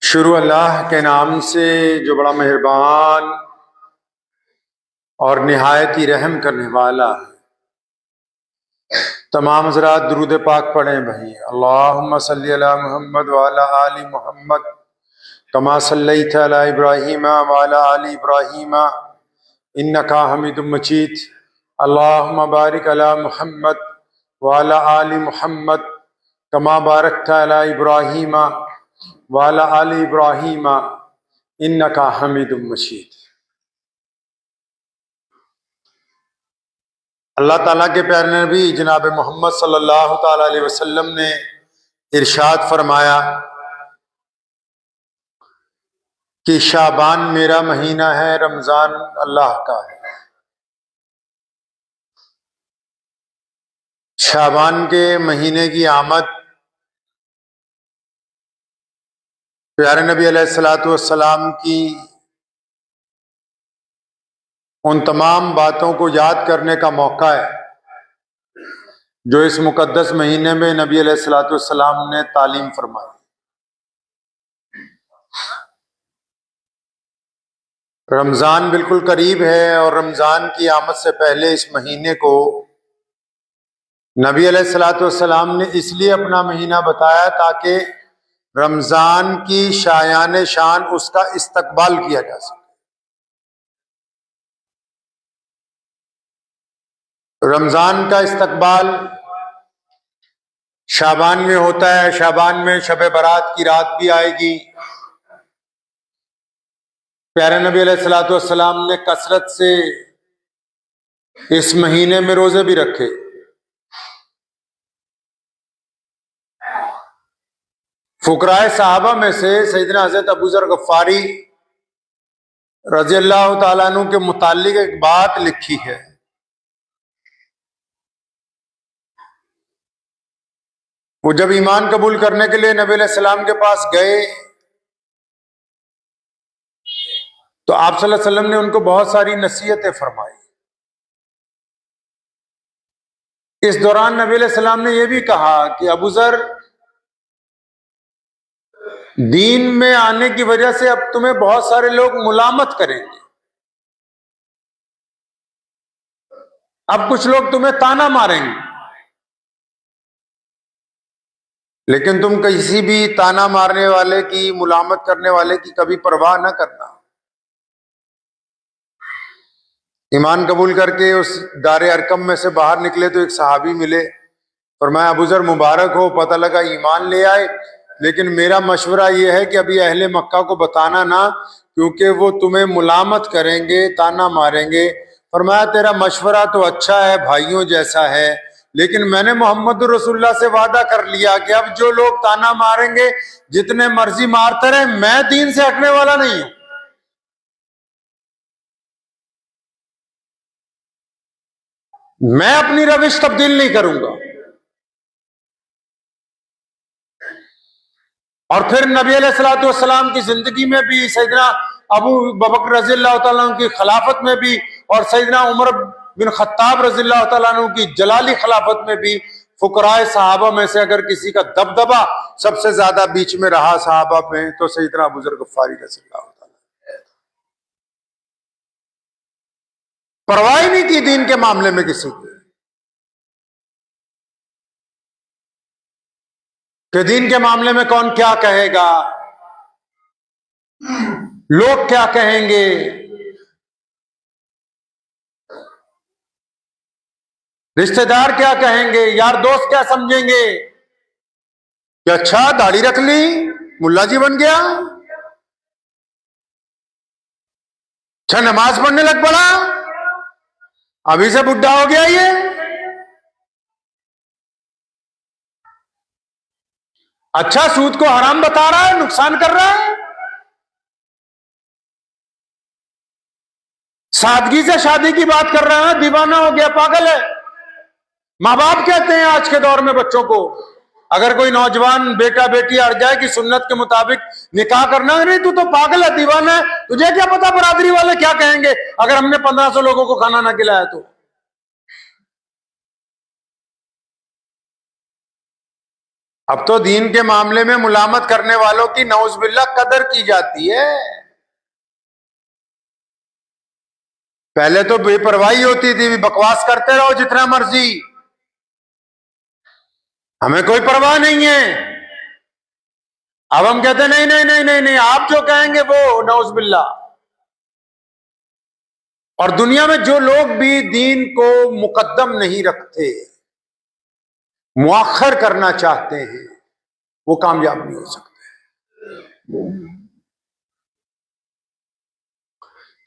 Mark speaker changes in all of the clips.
Speaker 1: शुरू अल्लाह के नाम से जो बड़ा मेहरबान और निहायत ही रहम करने वाला है। तमाम हज़रात दुरूद पाक पढ़ें भाई। अल्लाहुम्मा सल्ली अला मुहम्मद व अला आलि मुहम्मद कमा सल्लैता अला इब्राहीम व अला आलि इब्राहीम इन्नका हमीदुम मजीद। अल्लाहुम्मा बारिक अला मुहम्मद व अला आलि मुहम्मद कमा बारकता अला इब्राहीम व अला आलि इब्राहीम इन्नका हमीदुम मजीद। अल्लाह ताला के प्यारे नबी जनाब मोहम्मद सल्लल्लाहु ताला अलैहि वसल्लम ने इरशाद फरमाया कि शाबान मेरा महीना है, रमजान अल्लाह का है। शाबान के महीने की आमद प्यारे नबी अलैहिस्सलातु वस्सलाम की उन तमाम बातों को याद करने का मौका है जो इस मुकद्दस महीने में नबी अलैहिस्सलातु वस्सलाम ने तालीम फरमाई। रमज़ान बिल्कुल करीब है और रमज़ान की आमद से पहले इस महीने को नबी अलैहिस्सलातु वस्सलाम ने इसलिए अपना महीना बताया ताकि रमज़ान की शायान शान उसका इस्तकबाल किया जा सके। रमज़ान का इस्तकबाल शाबान में होता है। शाबान में शब बारात की रात भी आएगी। प्यारे नबी अलैहिस्सलातु वस्सलाम ने कसरत से इस महीने में रोजे भी रखे। फुकराए सहाबा में से सैयदना हज़रत अबू ज़र गफ़ारी रज़ियल्लाहु ताला अन्हु के मुताल्लिक एक बात लिखी है। वो जब ईमान कबूल करने के लिए नबी अलैहिस्सलाम के पास गए तो आप सल्लल्लाहु अलैहि वसल्लम ने उनको बहुत सारी नसीहतें फरमाई। इस दौरान नबी अलैहिस्सलाम ने यह भी कहा कि अबू ज़र, दीन में आने की वजह से अब तुम्हें बहुत सारे लोग मुलामत करेंगे। अब कुछ लोग तुम्हें ताना मारेंगे, लेकिन तुम किसी भी ताना मारने वाले की, मुलामत करने वाले की कभी परवाह न करना। ईमान कबूल करके उस दारे अरकम में से बाहर निकले तो एक सहाबी मिले। फरमाया, अबू ज़र मुबारक हो, पता लगा ईमान ले आए, लेकिन मेरा मशवरा यह है कि अभी अहले मक्का को बताना ना, क्योंकि वो तुम्हें मुलामत करेंगे, ताना मारेंगे। फरमाया, तेरा मशवरा तो अच्छा है, भाइयों जैसा है, लेकिन मैंने मोहम्मद रसूलुल्लाह से वादा कर लिया कि अब जो लोग ताना मारेंगे जितने मर्जी मारते रहे, मैं दीन से हटने वाला नहीं हूं। मैं अपनी रविश तब्दील नहीं करूंगा। और फिर नबी अलैहिस्सलातु वस्सलाम की जिंदगी में भी, सैयदना अबू बकर रज़ियल्लाहु ताला अन्हु की खिलाफत में भी और सैयदना उमर बिन खत्ताब रज़ियल्लाहु ताला अन्हु की जलाली खिलाफत में भी फुकराए सहाबा में से अगर किसी का दबदबा सबसे ज्यादा बीच में रहा सहाबा में, तो सैयदना अबू ज़र गफ़ारी रज़ियल्लाहु ताला। परवाह नहीं की दीन के मामले में किसी की, कि दीन के मामले में कौन क्या कहेगा, लोग क्या कहेंगे। रिश्तेदार क्या कहेंगे, यार दोस्त क्या समझेंगे कि अच्छा दाढ़ी रख ली, मुल्ला जी बन गया, अच्छा नमाज पढ़ने लग पड़ा, अभी से बुढ़ा हो गया ये। अच्छा सूद को हराम बता रहा है, नुकसान कर रहा है। सादगी से शादी की बात कर रहा है, दीवाना हो गया, पागल है। माँ बाप कहते हैं आज के दौर में बच्चों को, अगर कोई नौजवान बेटा बेटी अड़ जाए कि सुन्नत के मुताबिक निकाह करना है, नहीं तू तो पागल है, दीवाना है, तुझे क्या पता बरादरी वाले क्या कहेंगे अगर हमने 1500 लोगों को खाना ना खिलाया तो। अब तो दीन के मामले में मुलामत करने वालों की नौज़बिल्लाह कदर की जाती है। पहले तो बेपरवाही होती थी, बकवास करते रहो जितना मर्जी, हमें कोई परवाह नहीं है। अब हम कहते नहीं नहीं नहीं नहीं नहीं, आप जो कहेंगे वो नौज़बिल्लाह। और दुनिया में जो लोग भी दीन को मुकद्दम नहीं रखते, मुअख्खर करना चाहते हैं, वो कामयाब नहीं हो सकते।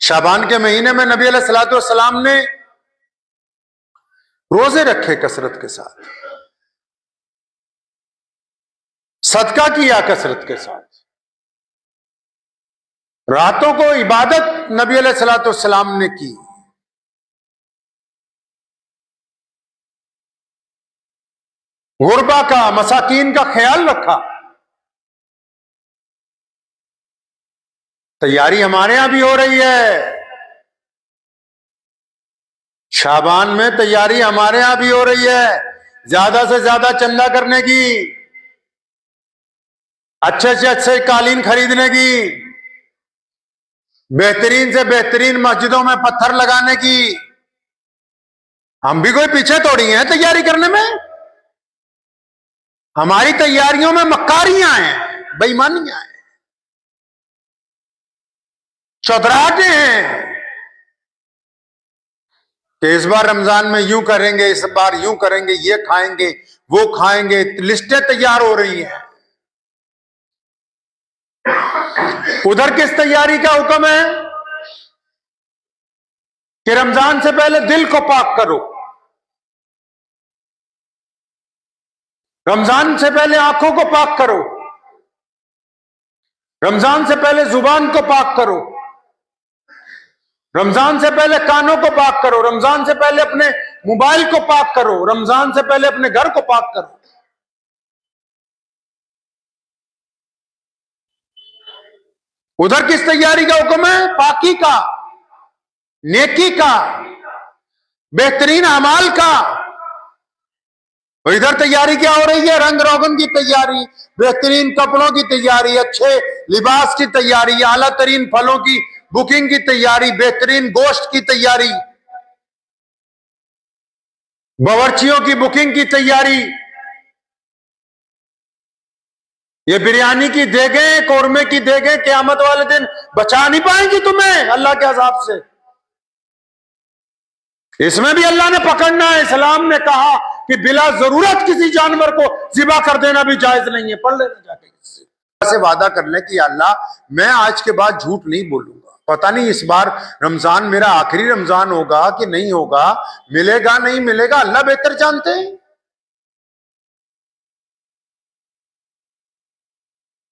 Speaker 1: शाबान के महीने में नबी अलैहिस्सलातु वस्सलाम ने रोजे रखे कसरत के साथ, सदका किया कसरत के साथ, रातों को इबादत नबी अलैहिस्सलातु वस्सलाम ने की। गुरबा का, मसाकीन का ख्याल रखा। तैयारी हमारे यहां भी हो रही है, शाबान में तैयारी हमारे यहां भी हो रही है, ज्यादा से ज्यादा चंदा करने की, अच्छे से अच्छे कालीन खरीदने की, बेहतरीन से बेहतरीन मस्जिदों में पत्थर लगाने की। हम भी कोई पीछे थोड़ी हैं तैयारी करने में। हमारी तैयारियों में मक्कारियां हैं, बेईमानियां हैं, चौधराहटें हैं कि इस बार रमजान में यूं करेंगे, इस बार यूं करेंगे, ये खाएंगे, वो खाएंगे, लिस्टें तैयार हो रही हैं। उधर किस तैयारी का हुक्म है कि रमजान से पहले दिल को पाक करो, रमजान से पहले आंखों को पाक करो, रमजान से पहले जुबान को पाक करो, रमजान से पहले कानों को पाक करो, रमजान से पहले अपने मोबाइल को पाक करो, रमजान से पहले अपने घर को पाक करो। उधर किस तैयारी का हुक्म है? पाकी का, नेकी का, बेहतरीन अमाल का। और इधर तैयारी क्या हो रही है? रंग रोगन की तैयारी, बेहतरीन कपड़ों की तैयारी, अच्छे लिबास की तैयारी, आला तरीन फलों की बुकिंग की तैयारी, बेहतरीन गोश्त की तैयारी, बावर्चियों की बुकिंग की तैयारी। ये बिरयानी की देगें, कोरमे की देगें क़यामत वाले दिन बचा नहीं पाएंगी तुम्हें अल्लाह के अज़ाब से। इसमें भी अल्लाह ने पकड़ना है। इस्लाम ने कहा कि बिला जरूरत किसी जानवर को ज़िबा कर देना भी जायज नहीं है। पढ़ लेना जाके किसी से वादा कर ले कि अल्लाह मैं आज के बाद झूठ नहीं बोलूंगा। पता नहीं इस बार रमजान मेरा आखिरी रमजान होगा कि नहीं होगा, मिलेगा नहीं मिलेगा, अल्लाह बेहतर जानते हैं।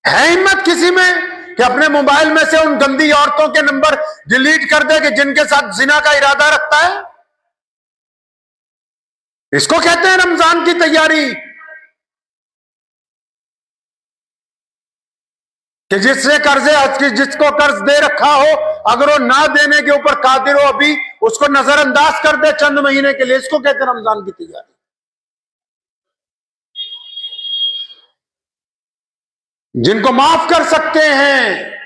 Speaker 1: है हिम्मत किसी में कि अपने मोबाइल में से उन गंदी औरतों के नंबर डिलीट कर दे कि जिनके साथ जिना का इरादा रखता है? इसको कहते हैं रमजान की तैयारी। कि जिससे कर्जे, जिसको कर्ज दे रखा हो, अगर वो ना देने के ऊपर कादिर हो, अभी उसको नजरअंदाज कर दे चंद महीने के लिए, इसको कहते हैं रमजान की तैयारी। जिनको माफ कर सकते हैं,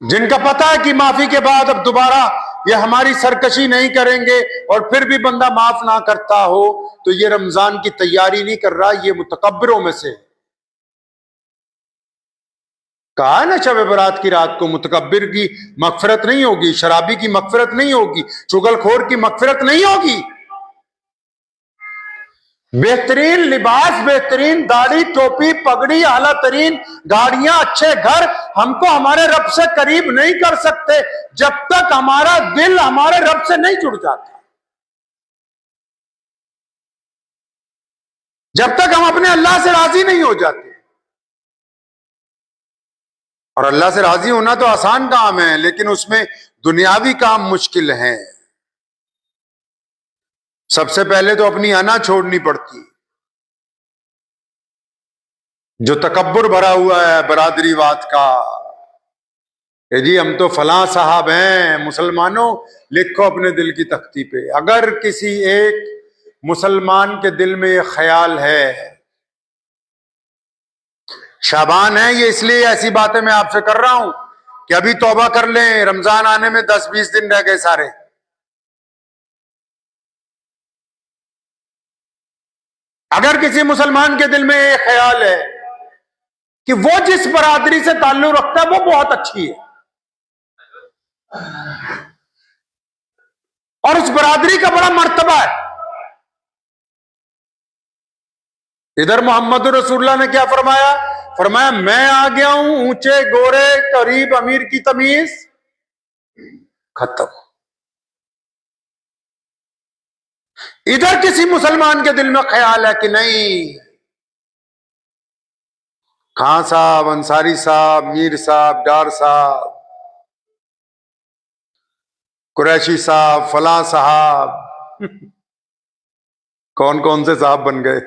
Speaker 1: जिनका पता है कि माफी के बाद अब दोबारा ये हमारी सरकशी नहीं करेंगे, और फिर भी बंदा माफ ना करता हो, तो ये रमजान की तैयारी नहीं कर रहा, ये मुतकब्बिरों में से। कहा है ना शब बरात की रात को मुतकब्बिर की मगफिरत नहीं होगी, शराबी की मगफिरत नहीं होगी, चुगलखोर की मगफिरत नहीं होगी। बेहतरीन लिबास, बेहतरीन दाढ़ी, टोपी, पगड़ी, आला तरीन गाड़ियां, अच्छे घर हमको हमारे रब से करीब नहीं कर सकते जब तक हमारा दिल हमारे रब से नहीं जुड़ जाता, जब तक हम अपने अल्लाह से राजी नहीं हो जाते। और अल्लाह से राजी होना तो आसान काम है, लेकिन उसमें दुनियावी काम मुश्किल है। सबसे पहले तो अपनी अना छोड़नी पड़ती, जो तकब्बुर भरा हुआ है बरादरीवाद का। जी हम तो फलां साहब हैं। मुसलमानों, लिखो अपने दिल की तख्ती पे, अगर किसी एक मुसलमान के दिल में ये ख्याल है, शाबान है, ये इसलिए ऐसी बातें मैं आपसे कर रहा हूं कि अभी तौबा कर लें, रमजान आने में 10-20 दिन रह गए सारे। अगर किसी मुसलमान के दिल में ये ख्याल है कि वो जिस बरादरी से ताल्लुक रखता है वो बहुत अच्छी है और उस बरादरी का बड़ा मर्तबा है, इधर मोहम्मद रसूलुल्लाह ने क्या फरमाया? फरमाया मैं आ गया हूं ऊंचे गोरे करीब अमीर की तमीज खत्म। इधर किसी मुसलमान के दिल में ख्याल है कि नहीं, खां साहब, अंसारी साहब, मीर साहब, डार साहब, कुरैशी साहब, फला साहब कौन कौन से साहब बन गए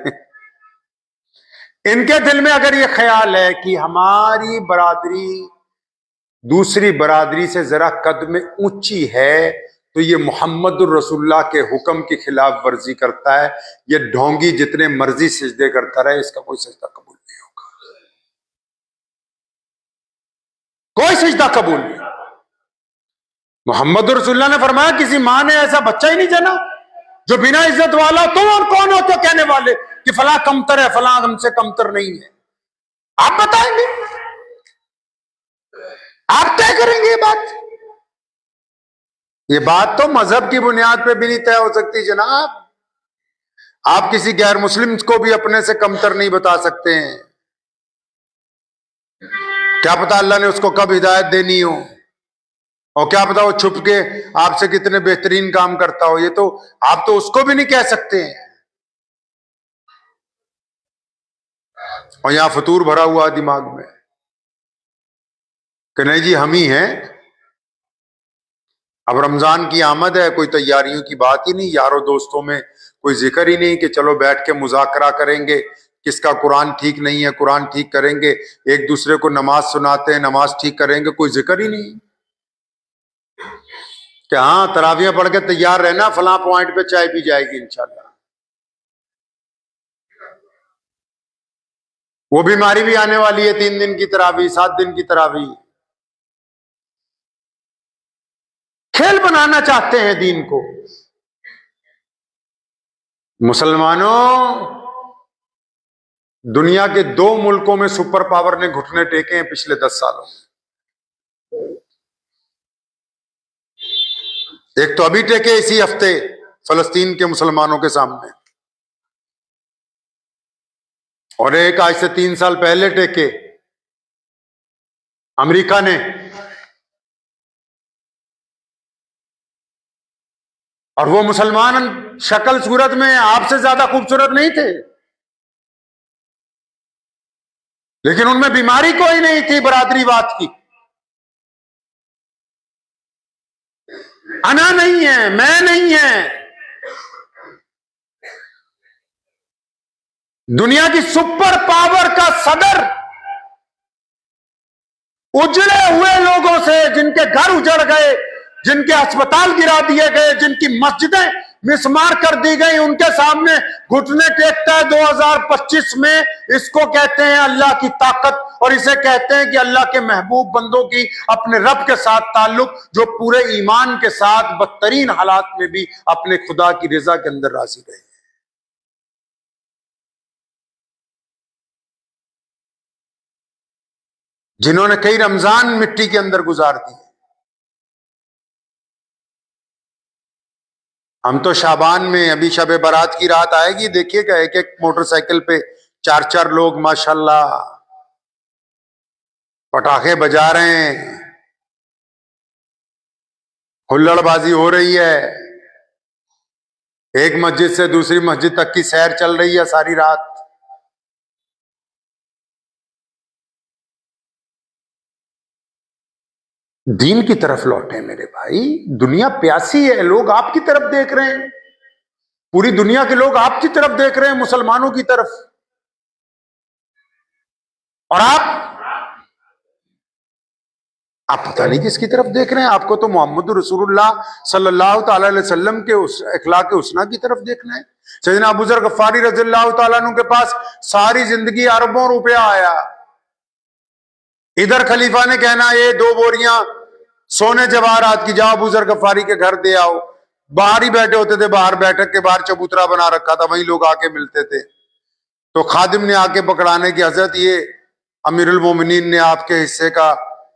Speaker 1: इनके दिल में अगर ये ख्याल है कि हमारी बरादरी दूसरी बरादरी से जरा कद में ऊंची है, तो ये मोहम्मद रसूलुल्लाह के हुक्म की खिलाफ वर्जी करता है। ये ढोंगी जितने मर्जी सजदे करता रहे, इसका कोई सजदा कबूल नहीं होगा, कोई सजदा कबूल नहीं। मोहम्मद रसूलुल्लाह ने फरमाया किसी मां ने ऐसा बच्चा ही नहीं जना जो बिना इज्जत वाला, तुम और कौन हो तो कहने वाले कि फला कमतर है, फला हमसे कमतर नहीं है। आप बताएंगे, आप तय करेंगे ये बात तो मजहब की बुनियाद पे भी नहीं तय हो सकती जनाब। आप किसी गैर मुस्लिम को भी अपने से कमतर नहीं बता सकते हैं, क्या पता अल्लाह ने उसको कब हिदायत देनी हो, और क्या पता वो छुप के आपसे कितने बेहतरीन काम करता हो, ये तो आप तो उसको भी नहीं कह सकते हैं। और यहां फतूर भरा हुआ दिमाग में कि नहीं जी हम ही हैं। अब रमजान की आमद है, कोई तैयारियों की बात ही नहीं, यारों दोस्तों में कोई जिक्र ही नहीं कि चलो बैठ के मुज़ाकरा करेंगे, किसका कुरान ठीक नहीं है कुरान ठीक करेंगे, एक दूसरे को नमाज सुनाते हैं नमाज ठीक करेंगे, कोई जिक्र ही नहीं कि हाँ तरावियां पढ़ के तैयार रहना, फला पॉइंट पे चाय पी जाएगी इंशाल्लाह। वो बीमारी भी आने वाली है, 3 दिन की तरावी, 7 दिन की तरावी। खेल बनाना चाहते हैं दीन को। मुसलमानों, दुनिया के 2 मुल्कों में सुपर पावर ने घुटने टेके हैं पिछले 10 सालों में। एक तो अभी टेके इसी हफ्ते फलस्तीन के मुसलमानों के सामने, और एक आज से 3 साल पहले टेके अमेरिका ने, और वो मुसलमान शक्ल सूरत में आपसे ज्यादा खूबसूरत नहीं थे, लेकिन उनमें बीमारी कोई नहीं थी बरादरीवाद की। अना नहीं है, मैं नहीं है, दुनिया की सुपर पावर का सदर उजड़े हुए लोगों से, जिनके घर उजड़ गए, जिनके अस्पताल गिरा दिए गए, जिनकी मस्जिदें मिसमार कर दी गई, उनके सामने घुटने टेकता है 2025 में। इसको कहते हैं अल्लाह की ताकत, और इसे कहते हैं कि अल्लाह के महबूब बंदों की अपने रब के साथ ताल्लुक, जो पूरे ईमान के साथ बदतरीन हालात में भी अपने खुदा की रजा के अंदर राजी रहे। जिन्होंने कई रमजान मिट्टी के अंदर गुजार दिए। हम तो शाबान में, अभी शब बारात की रात आएगी, देखिएगा एक एक मोटरसाइकिल पे 4-4 लोग माशाल्लाह पटाखे बजा रहे हैं, हुल्लड़बाजी हो रही है, एक मस्जिद से दूसरी मस्जिद तक की सैर चल रही है सारी रात। दीन की तरफ लौटे मेरे भाई, दुनिया प्यासी है, लोग आपकी तरफ देख रहे हैं, पूरी दुनिया के लोग आपकी तरफ देख रहे हैं, मुसलमानों की तरफ, और आप आप पता नहीं किसकी तरफ देख रहे हैं। आपको तो मोहम्मद रसूलुल्लाह सल्लल्लाहु ताला अलैहि वसल्लम के उस अखलाक हुस्ना की तरफ देखना है। सैयदना अबू ज़र गफ्फारी रज़ियल्लाहु ताला अन्हु के पास सारी जिंदगी अरबों रुपया आया, इधर खलीफा ने कहना ये 2 बोरियां सोने जवाहरात की जाओ अबू ज़र गफ्फारी के घर दे आओ। बाहर ही बैठे होते थे, बाहर बैठक के बाहर चबूतरा बना रखा था, वहीं लोग आके मिलते थे। तो खादिम ने आके पकड़ाने की, हजरत ये अमीरुल मोमिनीन ने आपके हिस्से का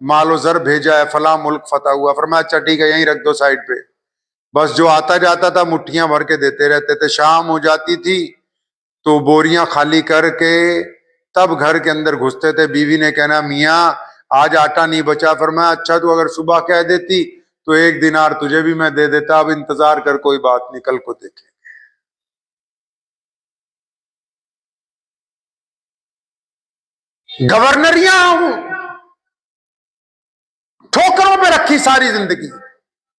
Speaker 1: मालो जर भेजा है, फला मुल्क फतह हुआ। फरमाया अच्छा ठीक है, यहीं रख दो साइड पे। बस जो आता जाता था मुट्ठियां भर के देते रहते थे। शाम हो जाती थी तो बोरियां खाली करके तब घर के अंदर घुसते थे। बीवी ने कहना मियाँ आज आटा नहीं बचा। फरमाया अच्छा तू अगर सुबह कह देती तो 1 दिनार तुझे भी मैं दे देता, अब इंतजार कर, कोई बात नहीं, कल को देखें। गवर्नरियां ठोकरों पे रखी सारी जिंदगी,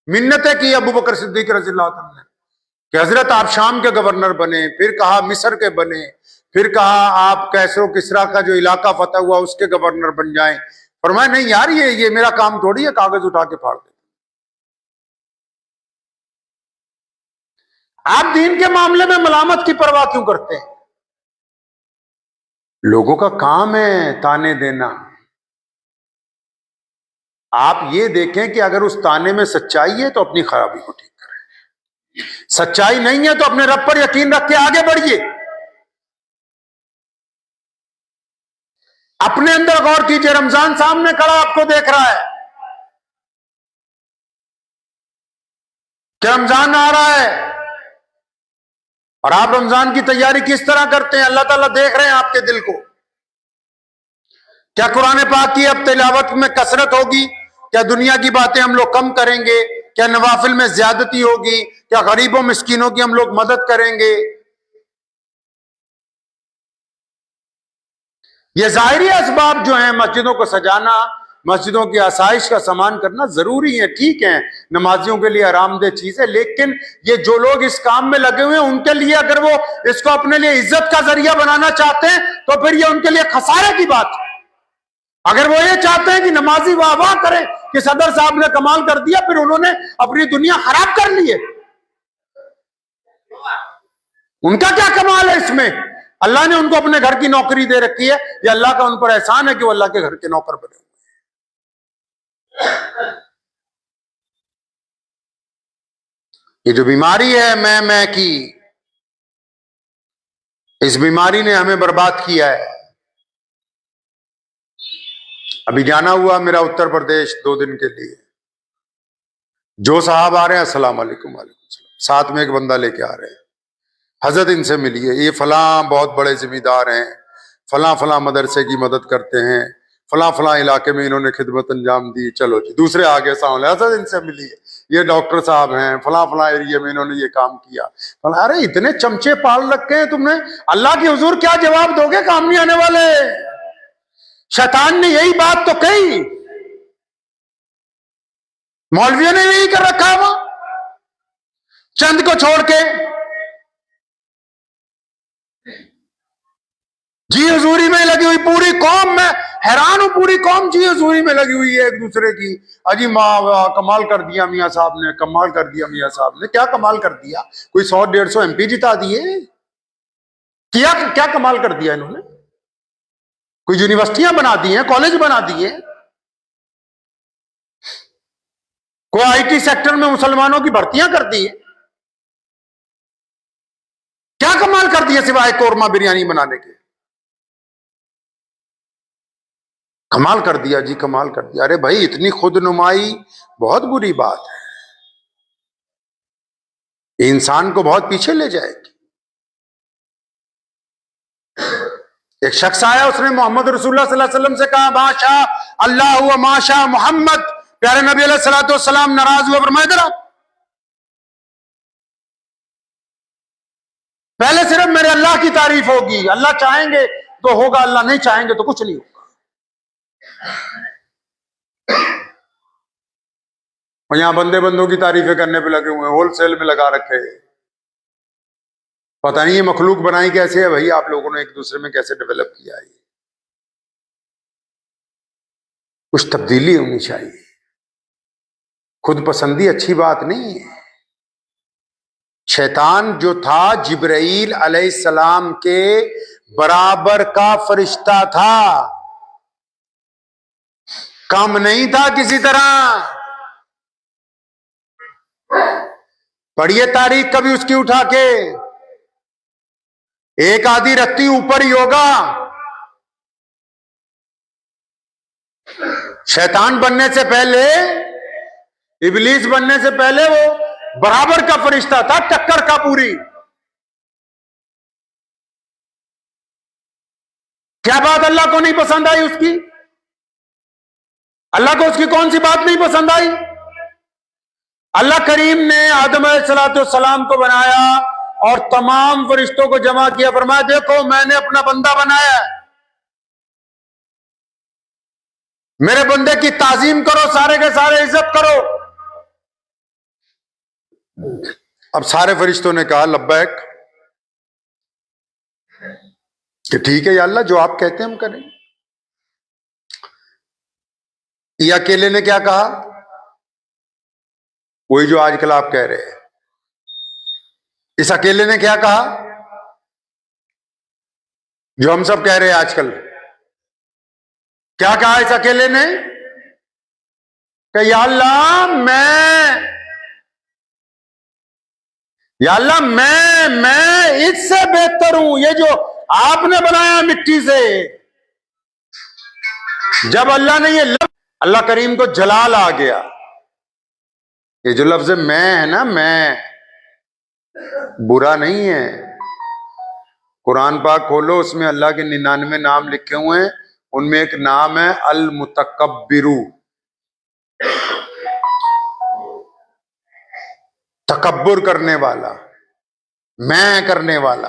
Speaker 1: मिन्नतें की अबू बकर सिद्दीक रज़ियल्लाहु अन्हु ने कि हजरत आप शाम के गवर्नर बने, फिर कहा मिस्र के बने, फिर कहा आप कैसरो किसरा का जो इलाका फतह हुआ उसके गवर्नर बन जाएं। फरमाया नहीं यार, ये मेरा काम थोड़ी है कागज उठा के फाड़ दे। आप दीन के मामले में मलामत की परवाह क्यों करते हैं? लोगों का काम है ताने देना। आप ये देखें कि अगर उस ताने में सच्चाई है तो अपनी खराबी को ठीक करें, सच्चाई नहीं है तो अपने रब पर यकीन रख के आगे बढ़िए। अपने अंदर गौर कीजिए, रमजान सामने खड़ा आपको देख रहा है कि रमजान आ रहा है और आप रमजान की तैयारी किस तरह करते हैं। अल्लाह ताला देख रहे हैं आपके दिल को। क्या कुरान पाक की अब तिलावत में कसरत होगी? क्या दुनिया की बातें हम लोग कम करेंगे? क्या नवाफिल में ज्यादती होगी? क्या गरीबों मिस्कीनों की हम लोग मदद करेंगे? ये जाहिरी असबाब जो हैं, मस्जिदों को सजाना, मस्जिदों की आसाइश का सामान करना जरूरी है, ठीक है, नमाजियों के लिए आरामदेह चीज है। लेकिन ये जो लोग इस काम में लगे हुए हैं उनके लिए अगर वो इसको अपने लिए इज्जत का जरिया बनाना चाहते हैं तो फिर ये उनके लिए खसारे की बात है। अगर वो ये चाहते हैं कि नमाजी वाह वाह करें कि सदर साहब ने कमाल कर दिया, फिर उन्होंने अपनी दुनिया खराब कर ली है। उनका क्या कमाल है इसमें? अल्लाह ने उनको अपने घर की नौकरी दे रखी है, ये अल्लाह का उन पर एहसान है कि वो अल्लाह के घर के नौकर बने हुए हैं। ये जो बीमारी है मैं की, इस बीमारी ने हमें बर्बाद किया है। अभी जाना हुआ मेरा उत्तर प्रदेश 2 दिन के लिए। जो साहब आ रहे हैं अस्सलाम वालेकुम, वालेकुम सलाम, साथ में एक बंदा लेके आ रहे हैं, हजरत इनसे मिलिए, ये फला बहुत बड़े जिम्मेदार हैं, फला फला मदरसे की मदद करते हैं, फला फला इलाके में इन्होंने खिदमत अंजाम दी। चलो जी, दूसरे आगे सामने, हजरत इनसे मिलिए, ये डॉक्टर साहब हैं, फला फला एरिया में इन्होंने ये काम किया। अरे इतने चमचे पाल रखे हैं तुमने, अल्लाह की हुजूर क्या जवाब दोगे काम नहीं आने वाले? शैतान ने यही बात तो कही, मौलवियों ने यही कर रखा है, वो चंद को छोड़ के जी हजूरी में लगी हुई पूरी कौम। मैं हैरान हूं, पूरी कौम जी हजूरी में लगी हुई है एक दूसरे की। अजी माँ कमाल कर दिया मियाँ साहब ने, कमाल कर दिया मियाँ साहब ने। क्या कमाल कर दिया? कोई 100-150 MP जिता दिए? क्या क्या कमाल कर दिया इन्होंने? कोई यूनिवर्सिटियां बना दी हैं, कॉलेज बना दिए, कोई IT सेक्टर में मुसलमानों की भर्तियां कर दी है। क्या कमाल कर दिया सिवाय कोरमा बिरयानी बनाने के? कमाल कर दिया जी, कमाल कर दिया। अरे भाई इतनी खुदनुमाई बहुत बुरी बात है, इंसान को बहुत पीछे ले जाएगी। एक शख्स आया, उसने मोहम्मद रसूलुल्लाह सल्लल्लाहु अलैहि वसल्लम से कहा माशा अल्लाह हुआ माशा मोहम्मद। प्यारे नबी अलैहिस्सलातु वस्सलाम नाराज हुए, फरमाया इधर पहले सिर्फ मेरे अल्लाह की तारीफ होगी, अल्लाह चाहेंगे तो होगा, अल्लाह नहीं चाहेंगे तो कुछ नहीं होगा। और यहां बंदे बंदों की तारीफें करने पे लगे हुए हैं, होलसेल में लगा रखे। पता नहीं ये मखलूक बनाई कैसे है भाई, आप लोगों ने एक दूसरे में कैसे डेवलप किया है। कुछ तब्दीली होनी चाहिए। खुद पसंदी अच्छी बात नहीं है। शैतान जो था जिब्राइल अलैहिस्सलाम के बराबर का फरिश्ता था, कम नहीं था किसी तरह। पढ़िए तारीख कभी उसकी उठा के, एक आधी रत्ती ऊपर ही होगा। शैतान बनने से पहले, इबलीस बनने से पहले वो बराबर का फरिश्ता था, टक्कर का पूरी। क्या बात अल्लाह को नहीं पसंद आई उसकी? अल्लाह को उसकी कौन सी बात नहीं पसंद आई? अल्लाह करीम ने आदम अलैहिस्सलाम को बनाया और तमाम फरिश्तों को जमा किया, फरमाया देखो मैंने अपना बंदा बनाया है, मेरे बंदे की ताजीम करो, सारे के सारे इज्जत करो। अब सारे फरिश्तों ने कहा लब्बैक, कि ठीक है या अल्लाह, जो आप कहते हैं हम करें। ये अकेले ने क्या कहा? वही जो आजकल आप कह रहे हैं। इस अकेले ने क्या कहा? जो हम सब कह रहे हैं आजकल। क्या कहा इस अकेले ने? कि या अल्लाह मैं इससे बेहतर हूं, ये जो आपने बनाया मिट्टी से। जब अल्लाह ने ये अल्लाह करीम को जलाल आ गया। ये जो लफ्ज मैं है ना, मैं बुरा नहीं है। कुरान पाक खोलो, उसमें अल्लाह के 99 नाम लिखे हुए हैं, उनमें एक नाम है अल मुतकब्बिरू, तकब्बुर करने वाला, मैं करने वाला।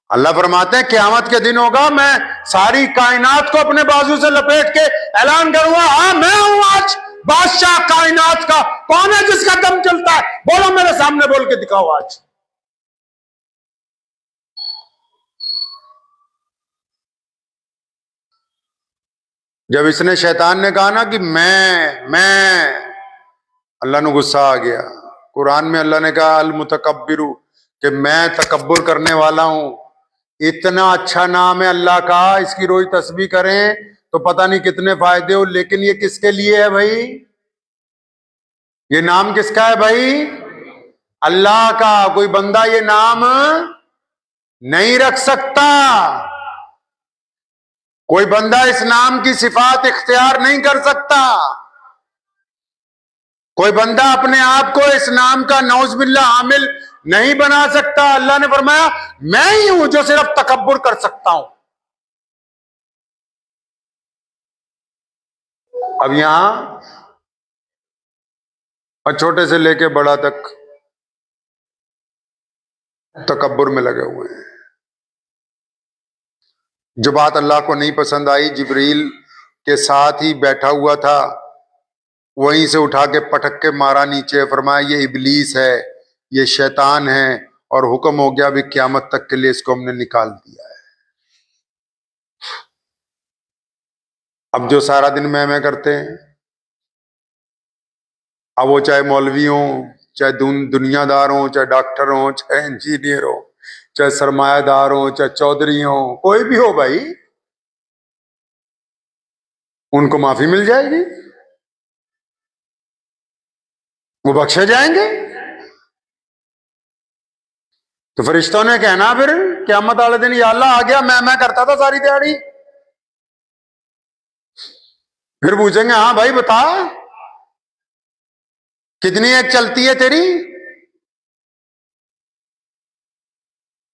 Speaker 1: अल्लाह फरमाते हैं क़यामत के दिन होगा, मैं सारी कायनात को अपने बाजू से लपेट के ऐलान करूंगा, हाँ मैं हूं आज बादशाह कायनात का। कौन है जिसका दम चलता है? बोलो मेरे सामने, बोल के दिखाओ आज। जब इसने, शैतान ने कहा ना कि मैं, अल्लाह ने गुस्सा आ गया। कुरान में अल्लाह ने कहा अल मुतकब्बिरू, कि मैं तकब्बुर करने वाला हूं। इतना अच्छा नाम है अल्लाह का, इसकी रोज तस्बीह करें तो पता नहीं कितने फायदे हो। लेकिन ये किसके लिए है भाई? ये नाम किसका है भाई? अल्लाह का। कोई बंदा ये नाम नहीं रख सकता, कोई बंदा इस नाम की सिफात इख्तियार नहीं कर सकता, कोई बंदा अपने आप को इस नाम का नौज़बिल्लाह हामिल नहीं बना सकता। अल्लाह ने फरमाया मैं ही हूं जो सिर्फ तकब्बुर कर सकता हूं। अब यहां और छोटे से लेके बड़ा तक तकब्बुर में लगे हुए हैं। जो बात अल्लाह को नहीं पसंद आई, जिब्रील के साथ ही बैठा हुआ था, वहीं से उठा के पटक के मारा नीचे। फरमाया ये इबलीस है, ये शैतान है, और हुक्म हो गया अभी क़यामत तक के लिए इसको हमने निकाल दिया है। अब जो सारा दिन मैं करते हैं, अब वो चाहे मौलवी हो, चाहे दुनियादार हो, चाहे डॉक्टर हो, चाहे इंजीनियर हो, चाहे सरमायादार हो, चाहे चौधरी हो, कोई भी हो भाई, उनको माफी मिल जाएगी, वो बख्शे जाएंगे। तो फरिश्तों ने कहना फिर क़यामत वाले दिन, या अल्लाह आ गया, मैं करता था सारी दिहाड़ी। फिर पूछेंगे हाँ भाई बता, कितनी एक चलती है तेरी?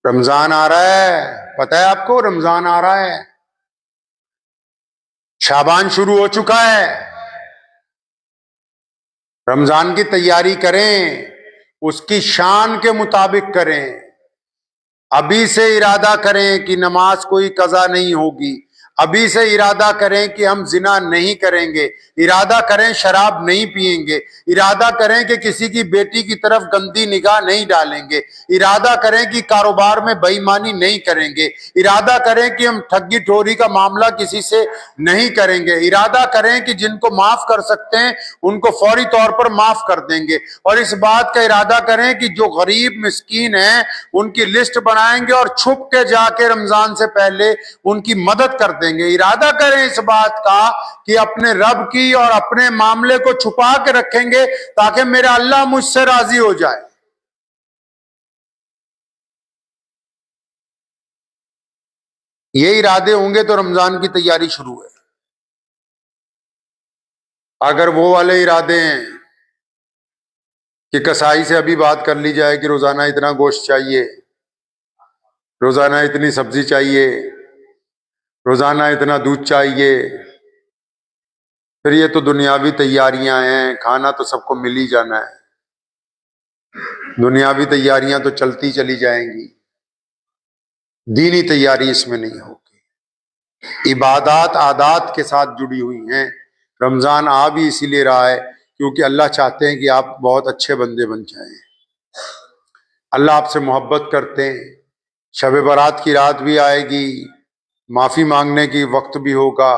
Speaker 1: रमजान आ रहा है, पता है आपको? रमजान आ रहा है, शाबान शुरू हो चुका है। रमजान की तैयारी करें, उसकी शान के मुताबिक करें। अभी से इरादा करें कि नमाज कोई कज़ा नहीं होगी। अभी से इरादा करें कि हम जिना नहीं करेंगे, इरादा करें शराब नहीं पिएंगे, इरादा करें कि किसी की बेटी की तरफ गंदी निगाह नहीं डालेंगे, इरादा करें कि कारोबार में बेईमानी नहीं करेंगे, इरादा करें कि हम ठगी ठोरी का मामला किसी से नहीं करेंगे, इरादा करें कि जिनको माफ कर सकते हैं उनको फौरी तौर पर माफ कर देंगे, और इस बात का इरादा करें कि जो गरीब मिस्कीन हैं उनकी लिस्ट बनाएंगे और छुप के जाके रमजान से पहले उनकी मदद कर देंगे। इरादा करें इस बात का कि अपने रब की और अपने मामले को छुपा के रखेंगे ताकि मेरा अल्लाह मुझसे राजी हो जाए। ये इरादे होंगे तो रमजान की तैयारी शुरू है। अगर वो वाले इरादे हैं कि कसाई से अभी बात कर ली जाए कि रोजाना इतना गोश्त चाहिए, रोजाना इतनी सब्जी चाहिए, रोजाना इतना दूध चाहिए, फिर ये तो दुनियावी तैयारियां हैं, खाना तो सबको मिल ही जाना है, दुनियावी तैयारियां तो चलती चली जाएंगी, दीनी तैयारी इसमें नहीं होगी। इबादत आदात के साथ जुड़ी हुई हैं। रमजान आ भी इसीलिए रहा है क्योंकि अल्लाह चाहते हैं कि आप बहुत अच्छे बंदे बन जाएं। अल्लाह आपसे मोहब्बत करते हैं। शब बारात की रात भी आएगी, माफी मांगने की वक्त भी होगा।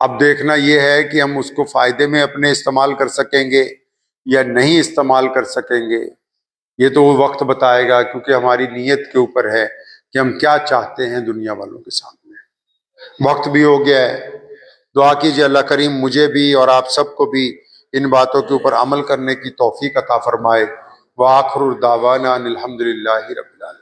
Speaker 1: अब देखना यह है कि हम उसको फायदे में अपने इस्तेमाल कर सकेंगे या नहीं इस्तेमाल कर सकेंगे, ये तो वो वक्त बताएगा, क्योंकि हमारी नीयत के ऊपर है कि हम क्या चाहते हैं दुनिया वालों के सामने। वक्त भी हो गया है। दुआ कीजिए अल्लाह करीम मुझे भी और आप सबको भी इन बातों के ऊपर अमल करने की तौफीक अता फरमाए। व आखिर दावाना अनिल हम्दुलिल्लाहि रब्बिल आलमीन।